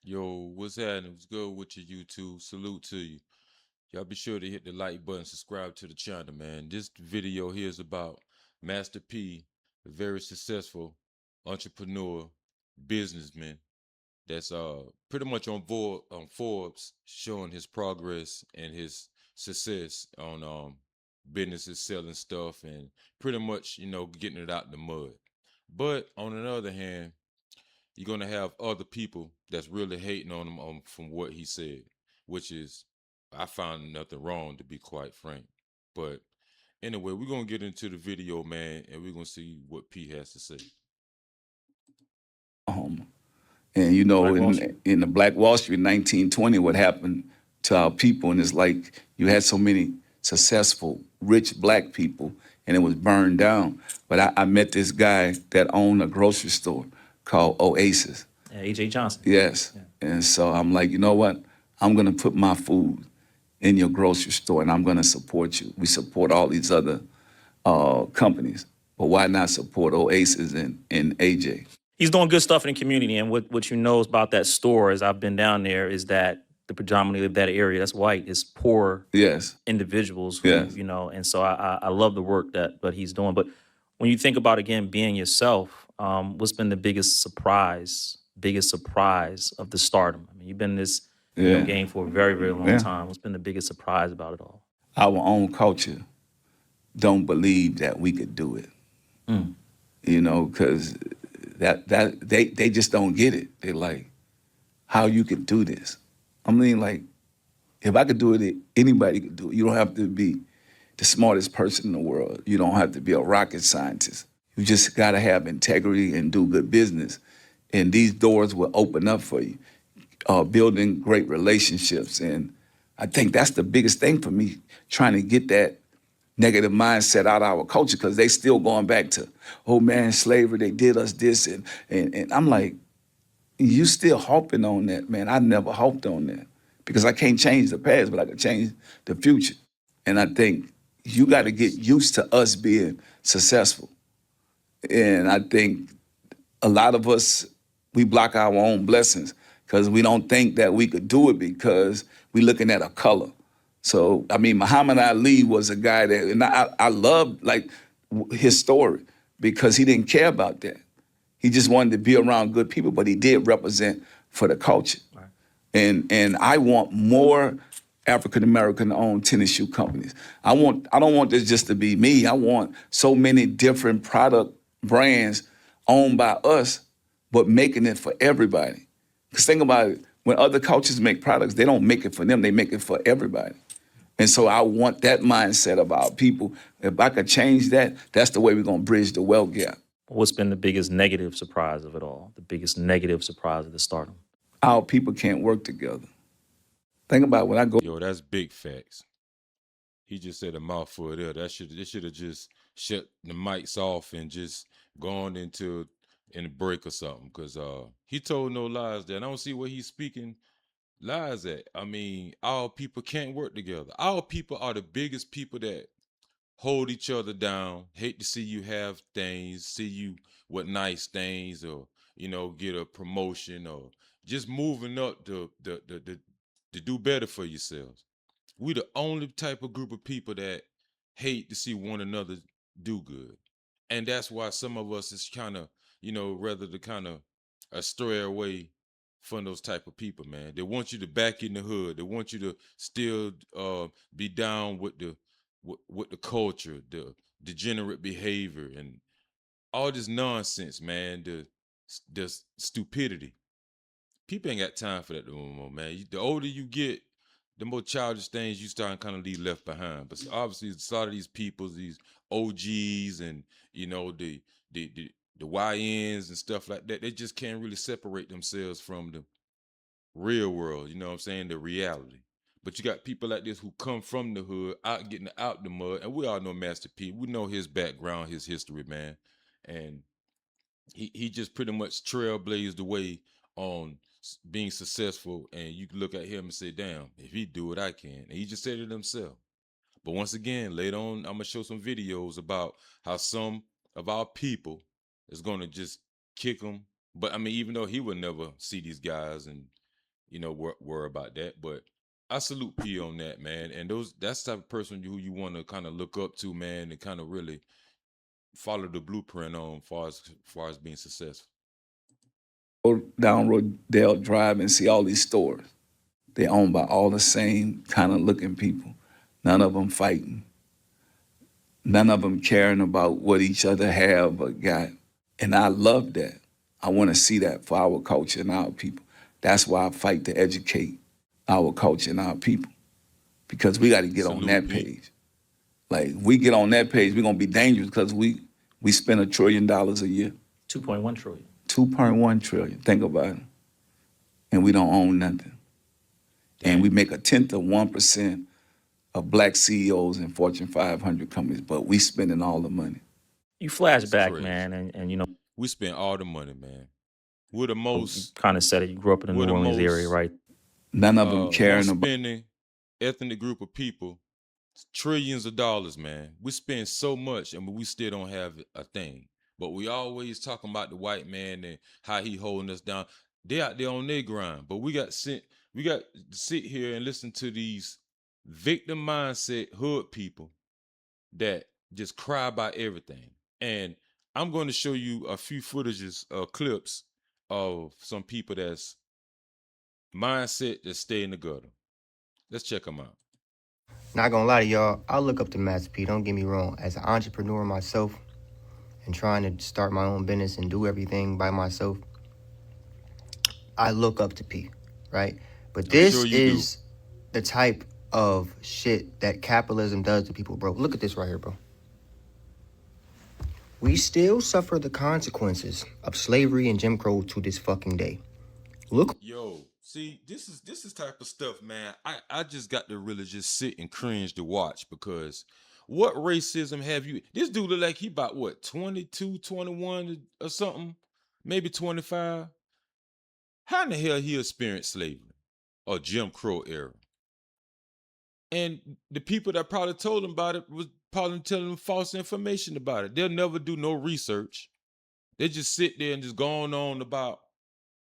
Yo, what's happening? What's good with your YouTube? Salute to you. Y'all be sure to hit the like button, subscribe to the channel, man. This video here is about Master P, a very successful entrepreneur, businessman that's pretty much on Forbes, showing his progress and his success on businesses, selling stuff, and pretty much getting it out the mud. But on the other hand, you're gonna have other people that's really hating on him from what he said, which is I found nothing wrong, to be quite frank. But anyway, we're gonna get into the video, man, and we're gonna see what P has to say. Um, and you know, Black Wall Street. in the Black Wall Street 1920, what happened to our people, and it's like you had so many successful, rich black people, and it was burned down. But I met this guy that owned a grocery store called Oasis. Yeah, AJ Johnson. Yes. Yeah. And so I'm like, you know what? I'm gonna put my food in your grocery store, and I'm gonna support you. We support all these other companies, but why not support Oasis and AJ? He's doing good stuff in the community. And what you know about that store, as I've been down there, is that the predominantly of that area that's white is poor Yes. individuals who, Yes. and so I love the work that he's doing. But when you think about again being yourself, what's been the biggest surprise of the stardom? I mean, you've been in this Yeah. game for a very, very long Yeah. time. What's been the biggest surprise about it all? Our own culture don't believe that we could do it. Mm. You know, because they just don't get it. They're like, how you could do this? I mean, like, if I could do it, anybody could do it. You don't have to be the smartest person in the world. You don't have to be a rocket scientist. You just gotta have integrity and do good business. And these doors will open up for you. Building great relationships. And I think that's the biggest thing for me, trying to get that negative mindset out of our culture, because they still going back to, oh man, slavery, they did us this. And I'm like, you still hoping on that, man. I never hoped on that because I can't change the past, but I can change the future. And I think you got to get Facts. used to us being successful. And I think a lot of us, we block our own blessings because we don't think that we could do it because we looking at a color. So, I mean, Muhammad Ali was a guy that, and I love like his story because he didn't care about that. He just wanted to be around good people, but he did represent for the culture. Right. And I want more African American owned tennis shoe companies. I don't want this just to be me. I want so many different product brands owned by us, but making it for everybody. Because think about it, when other cultures make products, they don't make it for them, they make it for everybody. And so I want that mindset of our people. If I could change that, that's the way we're gonna bridge the wealth gap. What's been the biggest negative surprise of it all? The biggest negative surprise of the stardom? Our people can't work together. Think about when I go. Yo, that's big facts. He just said a mouthful there. They should have just shut the mics off and just gone into in a break or something. Cause he told no lies there. And I don't see where he's speaking lies at. I mean, our people can't work together. Our people are the biggest people that hold each other down. Hate to see you have things, see you with nice things, or get a promotion, or just moving up to do better for yourselves. We the only type of group of people that hate to see one another do good. And that's why some of us is kind of, rather to kind of stray away from those type of people, man. They want you to back in the hood. They want you to still be down with with the culture, the degenerate behavior, and all this nonsense, man. The stupidity. People ain't got time for that no more, man. The older you get, the more childish things you start kind of leave left behind. But obviously, a lot of these people, these OGs, and the the the YNs and stuff like that, they just can't really separate themselves from the real world. You know what I'm saying? The reality. But you got people like this who come from the hood, out getting out the mud, and we all know Master P. We know his background, his history, man, and he just pretty much trailblazed the way on being successful. And you can look at him and say, "Damn, if he do it, I can." And he just said it himself. But once again, later on, I'm gonna show some videos about how some of our people is gonna just kick him. But I mean, even though he would never see these guys and worry about that. But I salute P on that, man. And that's the type of person who you want to kind of look up to, man, and kind of really follow the blueprint on far as being successful. Go down Rodale Drive and see all these stores. They're owned by all the same kind of looking people. None of them fighting. None of them caring about what each other have or got. And I love that. I want to see that for our culture and our people. That's why I fight to educate our culture and our people, because we got to get on Salute that P. page. Like, we get on that page, we're gonna be dangerous, because we spend $1 trillion a year. 2.1 trillion. 2.1 trillion. Think about it. And we don't own nothing. Dang. And we make 0.1% of black CEOs in Fortune 500 companies, but we spending all the money. You flash It's back, crazy. man, and We spend all the money, man. We're the you most kind of said it. You grew up in the we're New the Orleans area, most right? None of them caring most about. spending ethnic group of people, trillions of dollars, man. We spend so much and we still don't have a thing. But we always talking about the white man and how he holding us down. They out there on their grind. But we got to sit here and listen to these victim mindset hood people that just cry about everything. And I'm going to show you a few footages, clips of some people that's mindset that stay in the gutter. Let's check them out. Not gonna lie to y'all, I look up to Master P. Don't get me wrong. As an entrepreneur myself and trying to start my own business and do everything by myself, I look up to P, right? But this sure you is the type of shit that capitalism does to people, bro. Look at this right here, bro. We still suffer the consequences of slavery and Jim Crow to this fucking day. Look. Yo, see, this is type of stuff, man. I just got to really just sit and cringe to watch, because what racism have you? This dude look like he about what, 22, 21 or something, maybe 25. How in the hell he experienced slavery or Jim Crow era? And the people that probably told him about it was probably telling him false information about it. They'll never do no research. They just sit there and just go on about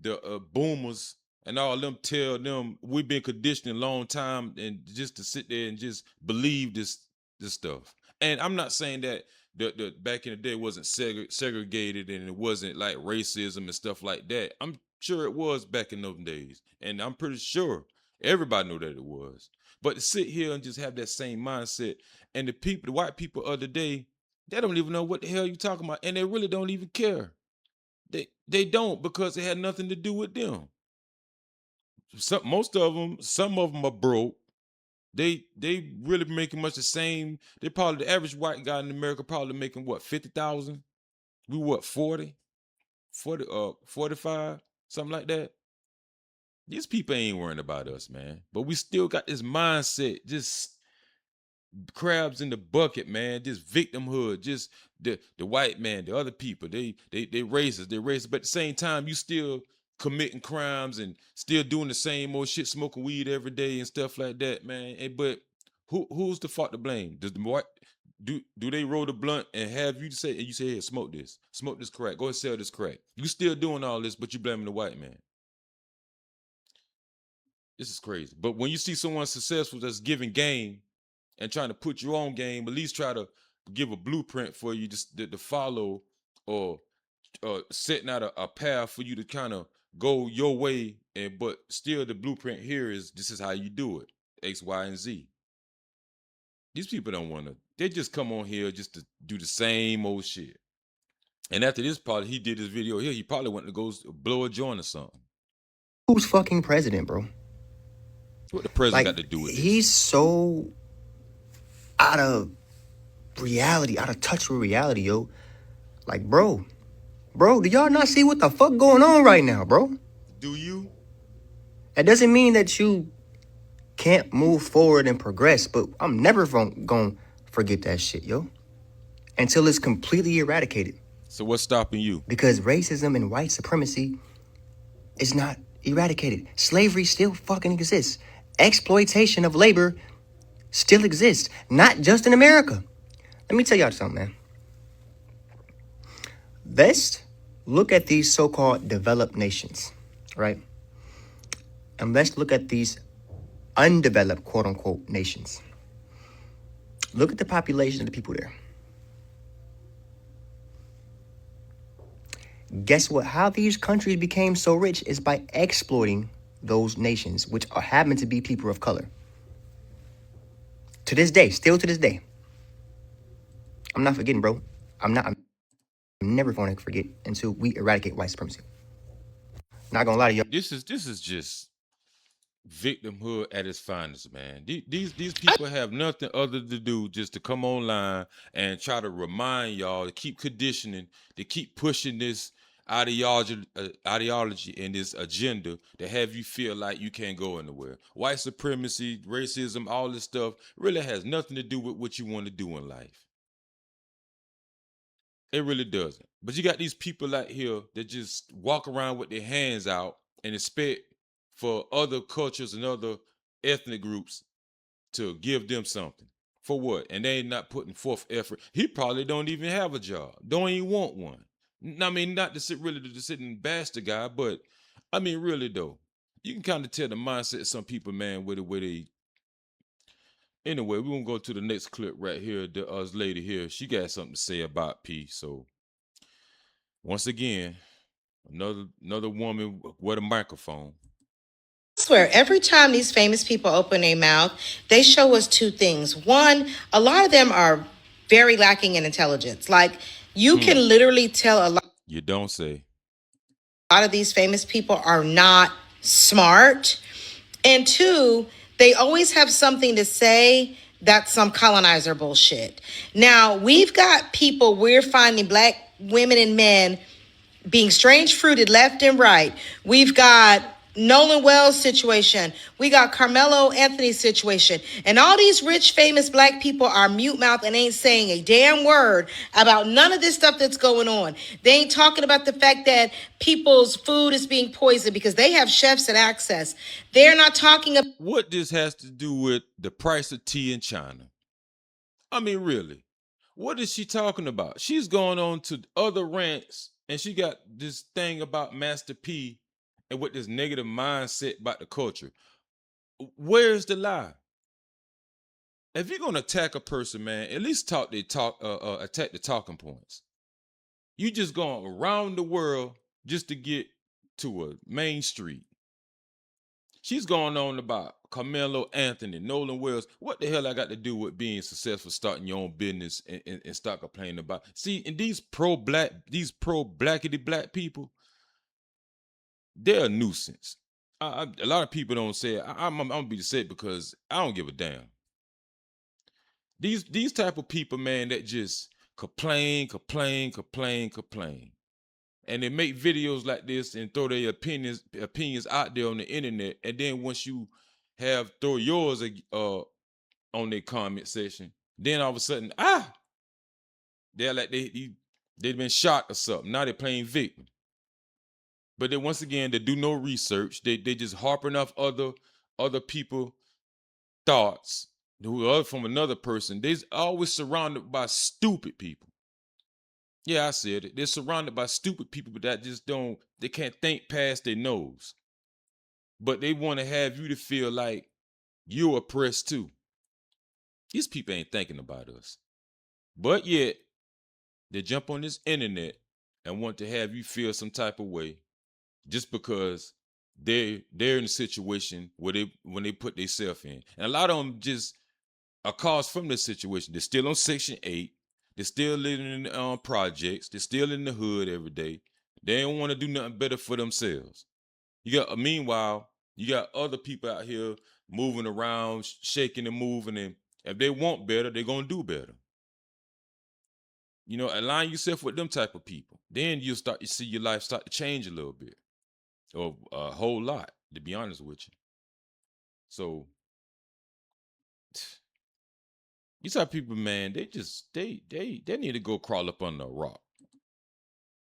the boomers and all them, tell them we've been conditioned a long time, and just to sit there and just believe this stuff. And I'm not saying that the back in the day wasn't segregated and it wasn't like racism and stuff like that. I'm sure it was back in those days, and I'm pretty sure everybody knew that it was. But to sit here and just have that same mindset, and the white people of the day, they don't even know what the hell you talking about, and they really don't even care. They don't, because it had nothing to do with them. Some of them are broke. They really making much the same. They probably, the average white guy in America probably making what, 50,000? We what, 40, 45, something like that. These people ain't worrying about us, man. But we still got this mindset, just crabs in the bucket, man. Just victimhood, just the white man, the other people. They racist, but at the same time, you still committing crimes and still doing the same old shit, smoking weed every day and stuff like that, man. But who's the fault to blame? Does the white do they roll the blunt and have you say, and you say, hey, smoke this crack, go and sell this crack? You still doing all this, but you blaming the white man. This is crazy. But when you see someone successful that's giving game and trying to put your own game, at least try to give a blueprint for you just to follow, or setting out a path for you to kind of go your way. And but still the blueprint here is, this is how you do it, X, Y, and Z. These people don't want to, they just come on here just to do the same old shit. And after this part, he did this video here, he probably went to go blow a joint or something. Who's fucking president, bro? What the president Like, got to do with this? he's so out of reality, out of touch with reality, yo. Like, bro, do y'all not see what the fuck going on right now, bro? Do you? That doesn't mean that you can't move forward and progress, but I'm never gonna forget that shit, yo, until it's completely eradicated. So what's stopping you? Because racism and white supremacy is not eradicated. Slavery still fucking exists. Exploitation of labor still exists, not just in America. Let me tell y'all something, man. Let's look at these so-called developed nations, right? And let's look at these undeveloped, quote unquote, nations. Look at the population of the people there. Guess what? How these countries became so rich is by exploiting those nations, which happen to be people of color. To this day, still to this day. I'm not forgetting, bro. I'm never going to forget until we eradicate white supremacy. Not gonna lie to y'all. This is just victimhood at its finest, man. These people have nothing other to do just to come online and try to remind y'all to keep conditioning, to keep pushing this ideology and this agenda to have you feel like you can't go anywhere. White supremacy, racism, all this stuff really has nothing to do with what you want to do in life. It really doesn't. But you got these people out here that just walk around with their hands out and expect for other cultures and other ethnic groups to give them something. For what? And they ain't not putting forth effort. He probably don't even have a job. Don't even want one. I mean, not to sit and bash the guy, but I mean, really though, you can kind of tell the mindset of some people, man, with the way they. Anyway, we're gonna go to the next clip right here. The lady here, she got something to say about peace. So once again, another woman with a microphone. I swear, every time these famous people open their mouth, they show us two things. One, a lot of them are very lacking in intelligence. Like, you can literally tell a lot. You don't say. A lot of these famous people are not smart. And two, they always have something to say that's some colonizer bullshit. Now, we've got people, we're finding black women and men being strange fruited left and right. We've got Nolan Wells situation. We got Carmelo Anthony situation. And all these rich, famous black people are mute mouth and ain't saying a damn word about none of this stuff that's going on. They ain't talking about the fact that people's food is being poisoned because they have chefs and access. They're not talking about What this has to do with the price of tea in China. I mean, really. What is she talking about? She's going on to other rants and she got this thing about Master P and with this negative mindset about the culture. Where's the lie? If you're gonna attack a person, man, at least attack the talking points. You just going around the world just to get to a main street. She's going on about Carmelo Anthony, Nolan Wells. What the hell I got to do with being successful, starting your own business and start complaining about? See, and these pro-blackity black people, they're a nuisance. A lot of people don't say it. I'm gonna be say it because I don't give a damn. These type of people, man, that just complain, and they make videos like this and throw their opinions out there on the internet. And then once you have throw yours on their comment section, then all of a sudden, they're like they've been shot or something. Now they're playing victim. But then once again, they do no research. They just harping off other people thoughts who are from another person. They're always surrounded by stupid people. Yeah, I said it. They're surrounded by stupid people, but that just they can't think past their nose. But they want to have you to feel like you're oppressed too. These people ain't thinking about us. But yet, they jump on this internet and want to have you feel some type of way just because they're in a situation where when they put themselves in. And a lot of them just are caused from this situation. They're still on Section 8. They're still living in projects. They're still in the hood every day. They don't want to do nothing better for themselves. Meanwhile, you got other people out here moving around, shaking and moving, and if they want better, they're gonna do better. Align yourself with them type of people. Then you'll start to see your life start to change a little bit, or a whole lot, to be honest with you. So these type of people, man, they need to go crawl up under a rock.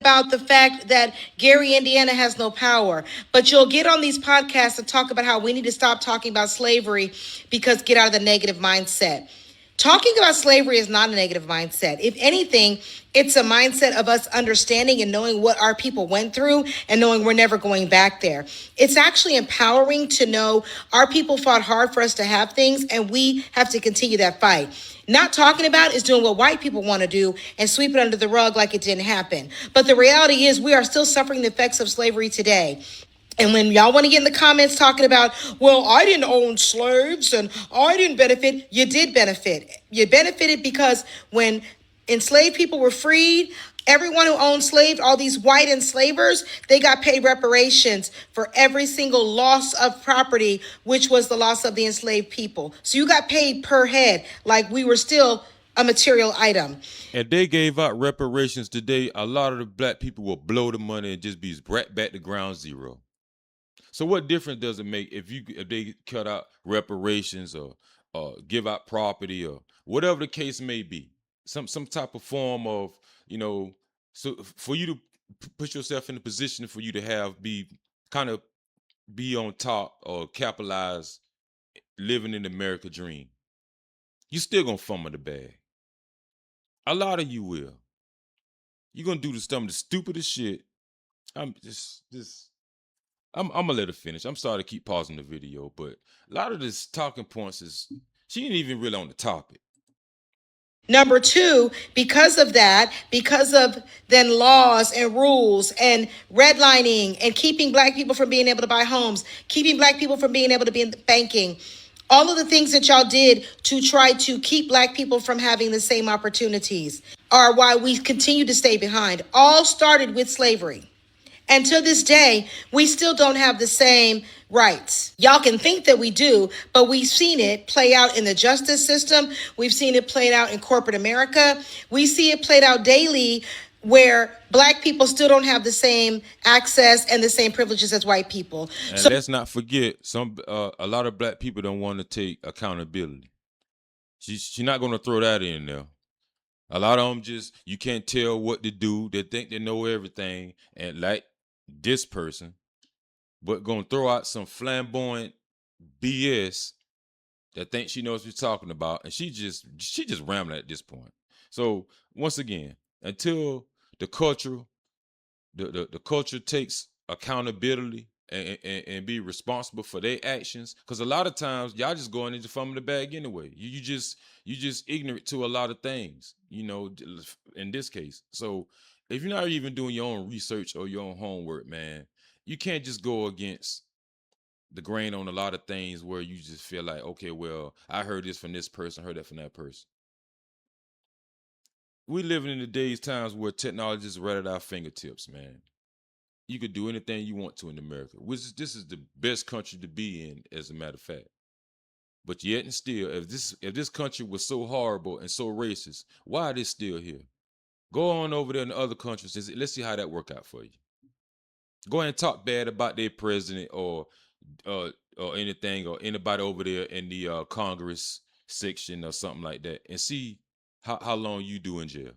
about the fact that Gary, Indiana has no power. But you'll get on these podcasts and talk about how we need to stop talking about slavery because get out of the negative mindset. Talking about slavery is not a negative mindset. If anything, it's a mindset of us understanding and knowing what our people went through and knowing we're never going back there. It's actually empowering to know our people fought hard for us to have things and we have to continue that fight. Not talking about is doing what white people want to do and sweep it under the rug like it didn't happen. But the reality is we are still suffering the effects of slavery today. And when y'all want to get in the comments talking about, well, I didn't own slaves and I didn't benefit, you did benefit. You benefited because when enslaved people were freed, everyone who owned slaves, all these white enslavers, they got paid reparations for every single loss of property, which was the loss of the enslaved people. So you got paid per head, like we were still a material item. And they gave out reparations today, a lot of the black people will blow the money and just be right back to ground zero. So what difference does it make if they cut out reparations or give out property or whatever the case may be, some type of form of, so for you to put yourself in a position for you to be on top or capitalize living in the American dream, you still gonna fumble the bag. A lot of you will. You're gonna do some of the stupidest shit. I'm gonna let her finish. I'm sorry to keep pausing the video, but a lot of this talking points she ain't even really on the topic. Number two, because of that, because of then laws and rules and redlining and keeping black people from being able to buy homes, keeping black people from being able to be in banking, all of the things that y'all did to try to keep black people from having the same opportunities are why we continue to stay behind. All started with slavery. And to this day, we still don't have the same rights. Y'all can think that we do, but we've seen it play out in the justice system. We've seen it played out in corporate America. We see it played out daily where black people still don't have the same access and the same privileges as white people. And so let's not forget, a lot of black people don't want to take accountability. She's not going to throw that in there. A lot of them you can't tell what to do. They think they know everything. And like this person, but gonna throw out some flamboyant BS that thinks she knows what she's talking about, and she just rambling at this point. So once again, until the culture, the culture takes accountability and be responsible for their actions, because a lot of times y'all just going into fumble the bag anyway. You just ignorant to a lot of things, in this case. So if you're not even doing your own research or your own homework, man, you can't just go against the grain on a lot of things where you just feel like, okay, well, I heard this from this person, heard that from that person. We living in the days, times where technology is right at our fingertips, man. You could do anything you want to in America, this is the best country to be in, as a matter of fact. But yet and still, if this country was so horrible and so racist, why are they still here? Go on over there in other countries. Let's see how that work out for you. Go ahead and talk bad about their president or anything, or anybody over there in the Congress section or something like that, and see how long you do in jail.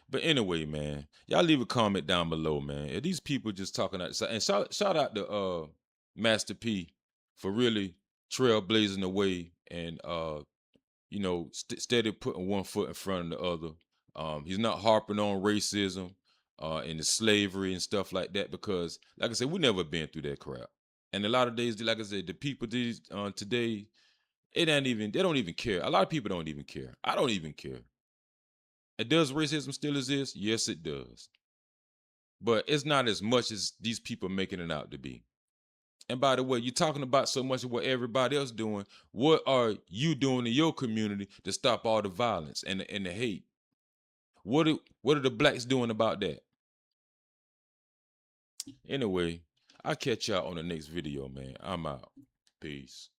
But anyway, man, y'all leave a comment down below, man. If these people just talking out, and shout out to Master P for really trailblazing the way and steady putting one foot in front of the other. He's not harping on racism and the slavery and stuff like that, because, like I said, we never been through that crap. And a lot of days, like I said, the people today, they don't even care. A lot of people don't even care. I don't even care. And does racism still exist? Yes, it does. But it's not as much as these people making it out to be. And by the way, you're talking about so much of what everybody else doing. What are you doing in your community to stop all the violence and the hate? What are the blacks doing about that? Anyway, I'll catch y'all on the next video, man. I'm out. Peace.